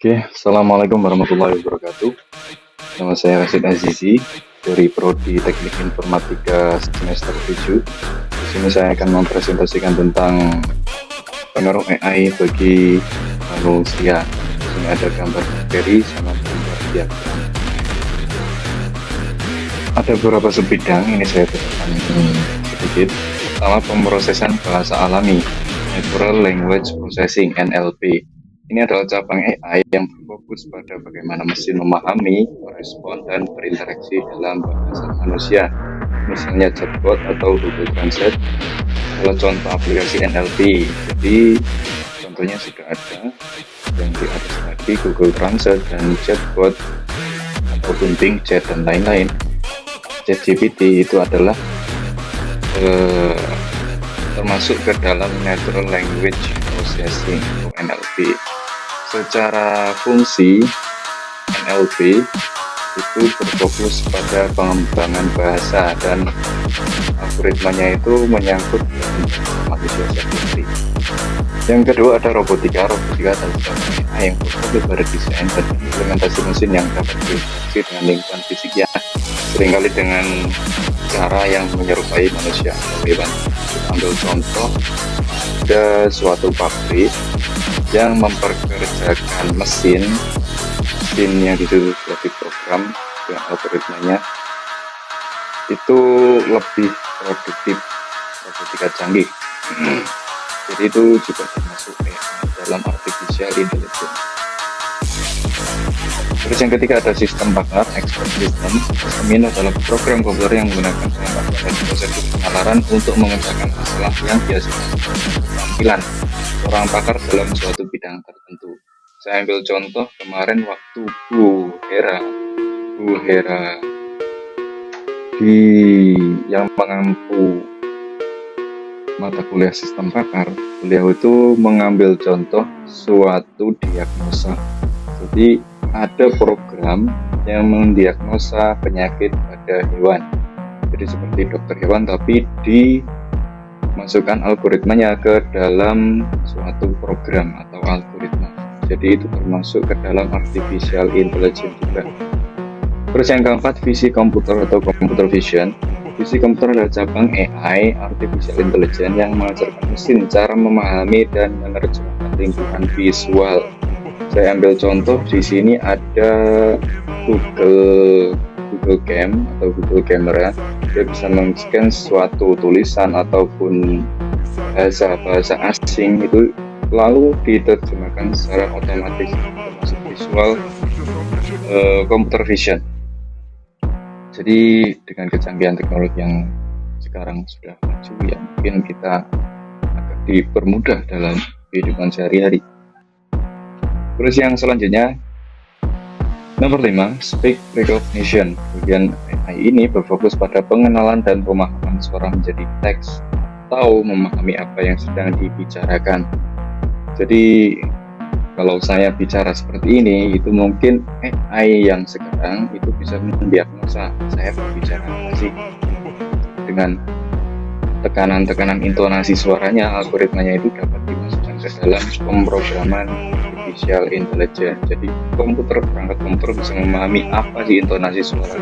Oke, Assalamualaikum warahmatullahi wabarakatuh. Nama saya Rashid Azizi dari Prodi Teknik Informatika semester 7. Di sini saya akan mempresentasikan tentang pengaruh AI bagi manusia. Di sini ada gambar bakteri sama gambar diagram. Ada beberapa subbidang, ini saya terangkan sedikit. Pertama, pemrosesan bahasa alami, Natural Language Processing (NLP). Ini adalah cabang AI yang berfokus pada bagaimana mesin memahami, merespon, dan berinteraksi dalam bahasa manusia, misalnya chatbot atau Google Translate. Kalau contoh aplikasi NLP, jadi contohnya sudah ada yang di atas tadi, Google Translate dan chatbot ataupun Bing Chat dan lain-lain. ChatGPT itu adalah termasuk ke dalam Natural Language Processing atau NLP. Secara fungsi, NLP itu berfokus pada pengembangan bahasa dan algoritmanya itu menyangkut manusia sendiri. Yang kedua ada robotika. Robotika adalah AI yang berfokus pada desain dan implementasi mesin yang dapat berinteraksi dengan lingkungan fisiknya, seringkali dengan cara yang menyerupai manusia atau hewan. Ambil contoh, ada suatu pabrik yang memperkerjakan mesin yang sudah diprogram dengan algoritmanya itu lebih produktif, robotika canggih. Jadi itu juga termasuk dalam artificial intelligence. Terus yang ketiga ada sistem partner, expert system. Sistem ini adalah program komputer yang menggunakan perangkat dan prosedur penalaran untuk memecahkan masalah yang biasanya tampilan orang pakar dalam suatu bidang tertentu. Saya ambil contoh kemarin waktu Bu Hera yang mengampu mata kuliah sistem pakar, beliau itu mengambil contoh suatu diagnosa. Jadi ada program yang mendiagnosa penyakit pada hewan. Jadi seperti dokter hewan tapi dimasukkan algoritmanya ke dalam suatu program atau algoritma. Jadi itu termasuk ke dalam artificial intelligence juga. Terus yang keempat, visi komputer atau computer vision. Visi komputer adalah cabang AI artificial intelligence yang mengajarkan mesin cara memahami dan menerjemahkan lingkungan visual. Saya ambil contoh di sini ada Google Cam atau Google Camera. Dia bisa men-scan suatu tulisan ataupun bahasa asing itu lalu diterjemahkan secara otomatis, termasuk visual computer vision. Jadi dengan kecanggihan teknologi yang sekarang sudah maju, ya mungkin kita akan dipermudah dalam kehidupan sehari-hari. Terus yang selanjutnya, nomor 5, speech recognition. Bagian AI ini berfokus pada pengenalan dan pemahaman suara menjadi teks atau memahami apa yang sedang dibicarakan. Jadi kalau saya bicara seperti ini, itu mungkin AI yang sekarang itu bisa mendiagnosa saya berbicara apa sih. Dengan tekanan-tekanan intonasi suaranya, algoritmanya itu dapat dimasukkan ke dalam pemrograman artificial intelligence. Jadi perangkat komputer bisa memahami apa sih intonasi suara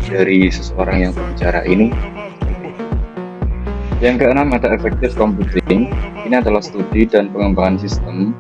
dari seseorang yang berbicara ini. Yang keenam ada effective computing. Ini adalah studi dan pengembangan sistem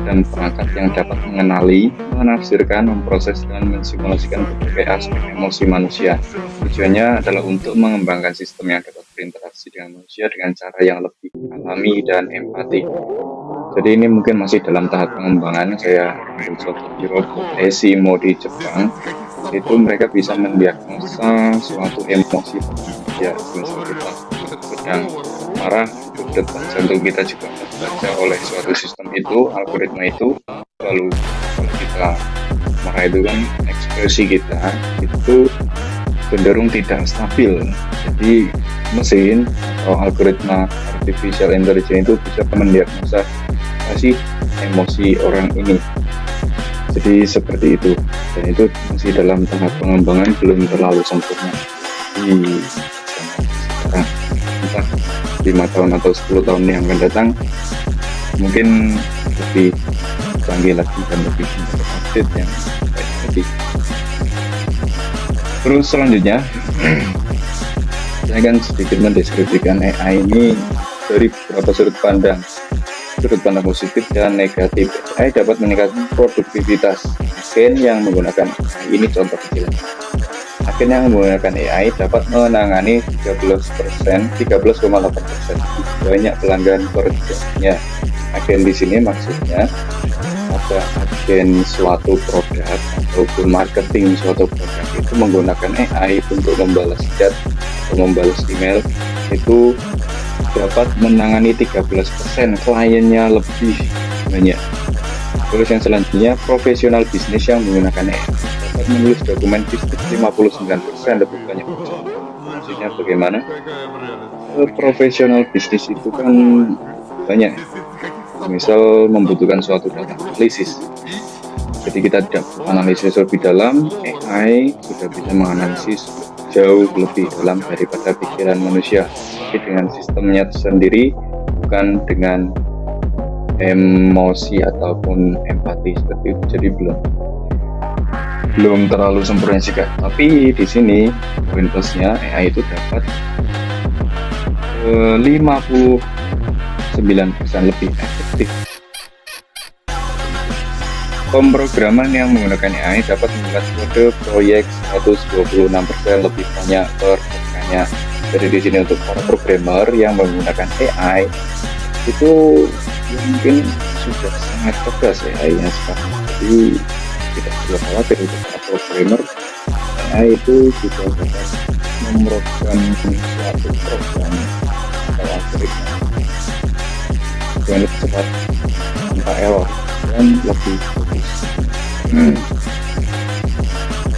dan perangkat yang dapat mengenali, menafsirkan, memproses, dan mensimulasikan berbagai aspek emosi manusia. Tujuannya adalah untuk mengembangkan sistem yang dapat berinteraksi dengan manusia dengan cara yang lebih alami dan empati. Jadi ini mungkin masih dalam tahap pengembangan. Saya ambil contoh di robot Esimo di Jepang, itu mereka bisa mendiagnosa suatu emosi ya, misal kita sedang marah, detak jantung kita juga terbaca oleh suatu sistem itu, algoritma itu. Lalu kalau kita marah itu kan ekspresi kita itu cenderung tidak stabil. Jadi mesin atau algoritma artificial intelligence itu bisa mendiagnosa apa sih emosi orang ini. Jadi seperti itu, dan itu masih dalam tahap pengembangan, belum terlalu sempurna di sekarang. Entah 5 tahun atau 10 tahun yang akan datang mungkin lebih canggih lagi dan lebih update yang baik lagi. Terus selanjutnya saya akan sedikit mendeskripsikan AI ini dari beberapa sudut pandang positif dan negatif. AI dapat meningkatkan produktivitas. Agen yang menggunakan AI ini contoh kecil. Agen yang menggunakan AI dapat menangani 13,8% banyak pelanggan per jamnya. Agen di sini maksudnya ada agen suatu produk ataupun marketing suatu produk itu menggunakan AI untuk membalas chat atau membalas email, itu dapat menangani 13%, kliennya lebih banyak. Terus yang selanjutnya, profesional bisnis yang menggunakan AI dapat menulis dokumen bisnis 59% lebih banyak. Maksudnya bagaimana? Profesional bisnis itu kan banyak, misal membutuhkan suatu data analisis. Jadi kita tidak analisis lebih dalam, AI sudah bisa menganalisis jauh lebih dalam daripada pikiran manusia, tapi dengan sistemnya sendiri, bukan dengan emosi ataupun empati seperti itu. Jadi belum terlalu sempurna juga. Tapi di sini poin plusnya, AI itu dapat 59% lebih efektif. Pemrograman yang menggunakan AI dapat membuat kode proyek 126% lebih banyak per rekannya. Jadi di sini untuk para programmer yang menggunakan AI itu mungkin sudah sangat cerdas AI-nya sekarang. Jadi tidak perlu khawatir untuk para programmer, AI itu juga dapat memprogram suatu program atau algoritma dengan lebih cepat tanpa error dan lebih bagus.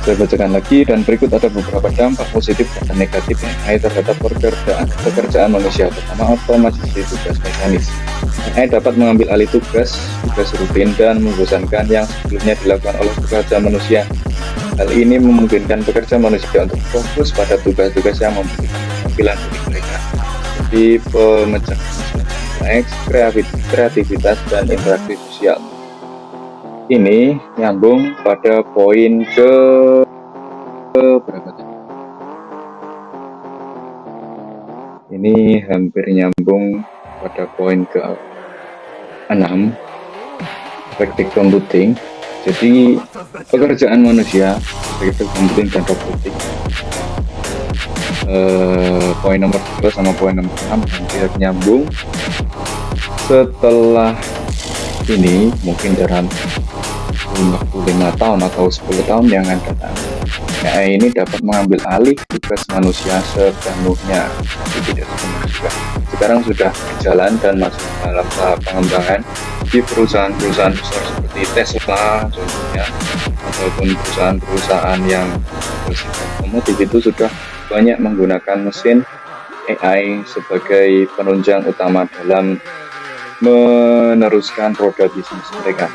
Saya bacakan lagi, dan berikut ada beberapa dampak positif dan negatif AI terhadap pekerjaan manusia, terutama otomatisasi tugas mekanis. AI dapat mengambil alih tugas rutin dan membosankan yang sebelumnya dilakukan oleh pekerja manusia. Hal ini memungkinkan pekerja manusia untuk fokus pada tugas-tugas yang membutuhkan keterampilan unik mereka, seperti pemecahan masalah kompleks, kreativitas, dan interaksi sosial. Ini nyambung pada poin ke berapa tadi? Ini hampir nyambung pada poin ke 6, praktik computing. Jadi pekerjaan manusia, praktik computing dan robotik, poin nomor 2 sama poin nomor 6 hampir nyambung. Setelah ini mungkin dalam 55 tahun atau 10 tahun yang akan datang, AI ini dapat mengambil alih tugas manusia sepenuhnya. Tapi tidak sepenuhnya juga. Sekarang sudah berjalan dan masih dalam tahap pengembangan di perusahaan-perusahaan besar seperti Tesla contohnya, ataupun perusahaan-perusahaan yang bersifat otomotif itu sudah banyak menggunakan mesin AI sebagai penunjang utama dalam meneruskan roda bisnis mereka.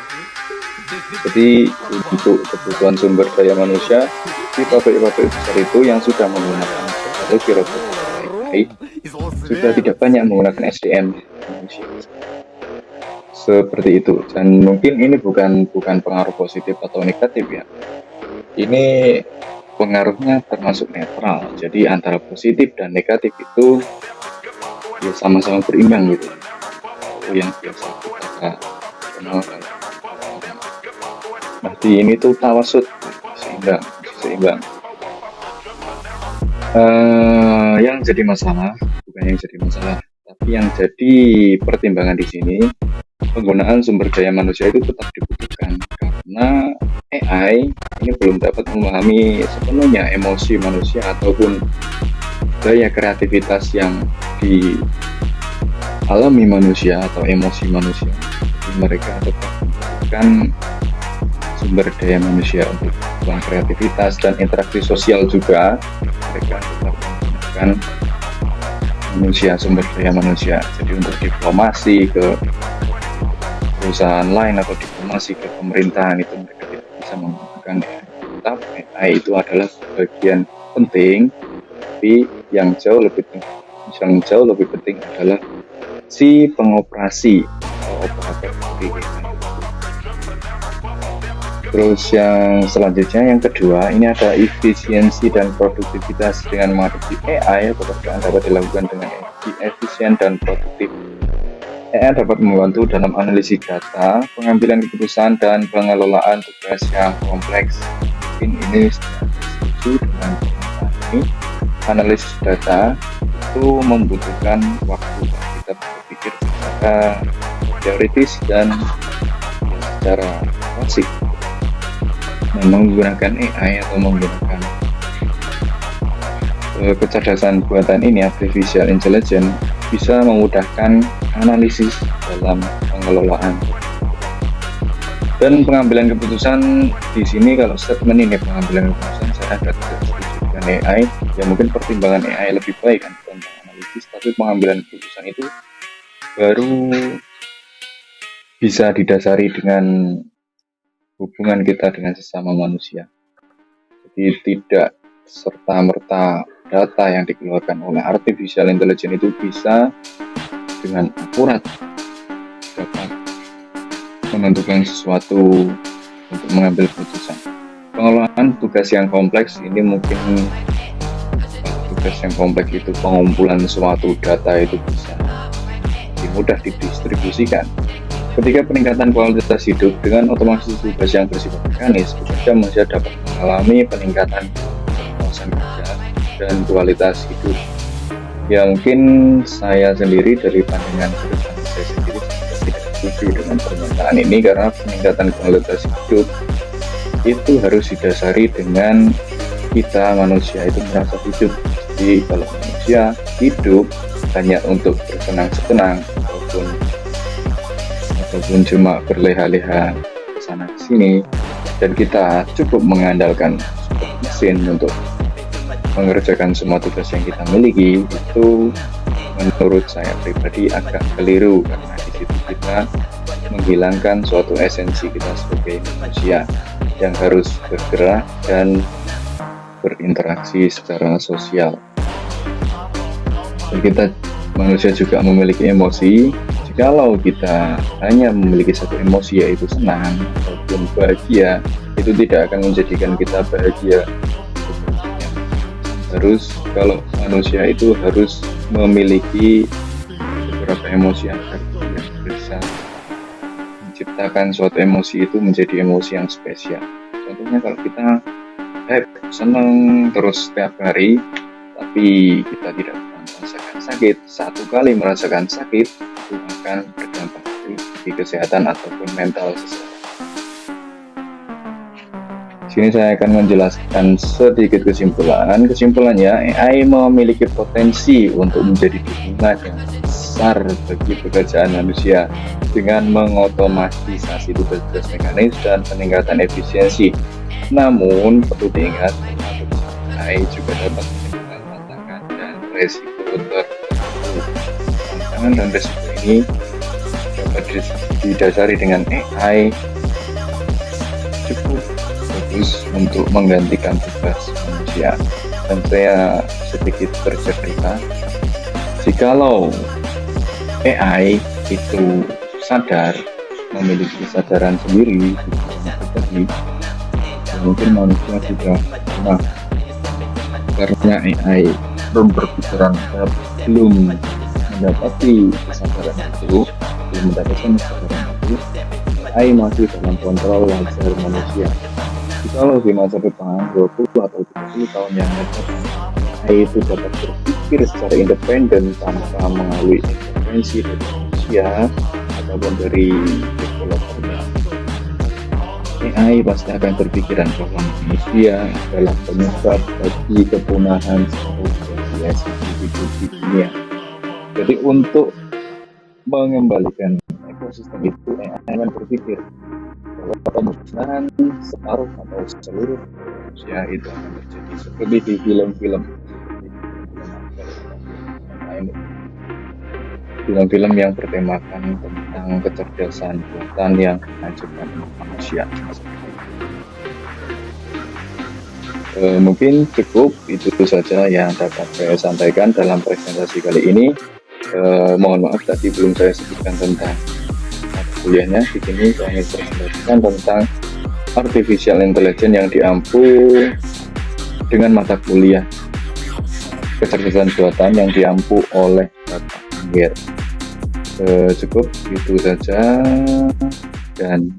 Jadi untuk kebutuhan sumber daya manusia di pabrik-pabrik besar itu yang sudah menggunakan teknologi robot AI sudah tidak banyak menggunakan SDM manusia. Seperti itu. Dan mungkin ini bukan pengaruh positif atau negatif ya. Ini pengaruhnya termasuk netral. Jadi antara positif dan negatif itu ya sama-sama berimbang gitu. Itu yang biasa kita kenalkan. Berarti ini tuh tawasud, seimbang. Yang jadi masalah, bukan yang jadi masalah, tapi yang jadi pertimbangan di sini, penggunaan sumber daya manusia itu tetap dibutuhkan karena AI ini belum dapat memahami sepenuhnya emosi manusia ataupun daya kreativitas yang dialami manusia atau emosi manusia. Jadi mereka tetap membutuhkan sumber daya manusia untuk kreativitas dan interaksi sosial juga. Mereka tetap menggunakan sumber daya manusia. Jadi untuk diplomasi ke perusahaan lain atau diplomasi ke pemerintahan itu mereka tidak bisa menggunakan AI. Tapi AI itu adalah bagian penting, tapi yang jauh lebih penting adalah si pengoperasi atau operator dari AI. Terus yang selanjutnya, yang kedua, ini ada efisiensi dan produktivitas. Dengan mengadopsi AI, pekerjaan dapat dilakukan dengan efisien dan produktif. AI dapat membantu dalam analisis data, pengambilan keputusan, dan pengelolaan tugas yang kompleks. Mungkin ini setuju dengan ini. Analisis data itu membutuhkan waktu kita berpikir secara teoritis dan secara klasik. Menggunakan AI atau menggunakan kecerdasan buatan ini, artificial intelligence, bisa memudahkan analisis dalam pengelolaan dan pengambilan keputusan. Di sini kalau statement ini pengambilan keputusan, saya agak tidak setuju dengan AI. Ya mungkin pertimbangan AI lebih baik kan tentang analisis, tapi pengambilan keputusan itu baru bisa didasari dengan hubungan kita dengan sesama manusia. Jadi tidak serta-merta data yang dikeluarkan oleh artificial intelligence itu bisa dengan akurat dapat menentukan sesuatu untuk mengambil keputusan. Pengelolaan tugas yang kompleks ini mungkin tugas yang kompleks itu pengumpulan suatu data itu bisa mudah didistribusikan. Ketika peningkatan kualitas hidup dengan otomasi tugas yang bersifat mekanis, pekerja manusia dapat mengalami peningkatan kepuasan kerja dan kualitas hidup. Ya mungkin saya sendiri dari pandangan sudut pandang saya sendiri tidak setuju dengan pernyataan ini, karena peningkatan kualitas hidup itu harus didasari dengan kita manusia itu merasa hidup. Jadi kalau manusia hidup hanya untuk bersenang-senang ataupun cuma berleha-leha ke sana ke sini, dan kita cukup mengandalkan mesin untuk mengerjakan semua tugas yang kita miliki, itu menurut saya pribadi agak keliru, karena di situ kita menghilangkan suatu esensi kita sebagai manusia yang harus bergerak dan berinteraksi secara sosial. Dan kita manusia juga memiliki emosi. Jikalau kita hanya memiliki satu emosi, yaitu senang ataupun bahagia, itu tidak akan menjadikan kita bahagia. Kalau manusia itu harus memiliki beberapa emosi agar dia bisa menciptakan suatu emosi itu menjadi emosi yang spesial. Contohnya kalau kita senang terus setiap hari, tapi kita tidak merasakan sakit, satu kali merasakan sakit itu akan berdampak di kesehatan ataupun mental seseorang. Sini saya akan menjelaskan sedikit kesimpulan. Kesimpulannya, AI memiliki potensi untuk menjadi dukungan yang besar bagi pekerjaan manusia dengan mengotomatisasi tugas-tugas mekanis dan peningkatan efisiensi. Namun perlu diingat, AI juga dapat menimbulkan tantangan dan resiko tertentu. Tantangan dan resiko ini dapat didasari dengan AI cukup bagus untuk menggantikan tugas manusia. Dan saya sedikit bercerita, jikalau AI itu sadar, memiliki kesadaran sendiri, mungkin manusia juga pernah, karena AI belum berpikiran, belum mendapati kesadaran itu, AI masih dalam kontrol wajar manusia. Kalau di masa depan 20 atau 30 tahun yang akan datang, AI itu dapat berpikir secara independen tanpa mengalami intervensi dari manusia ataupun dari developernya. AI pasti akan berpikiran bahwa manusia adalah penyebab bagi kepunahan seluruh populasi di dunia. Jadi untuk mengembalikan ekosistem itu, AI akan berpikir bahwa pemusnahan separuh atau seluruh manusia itu akan terjadi seperti di film-film yang bertemakan tentang kecerdasan buatan yang menghancurkan manusia. Mungkin cukup itu saja yang dapat saya sampaikan dalam presentasi kali ini. Mohon maaf tadi belum saya sebutkan tentang kuliahnya. Di sini saya presentasikan tentang artificial intelligence yang diampu dengan mata kuliah kecerdasan buatan yang diampu oleh data akhir. Cukup itu saja, dan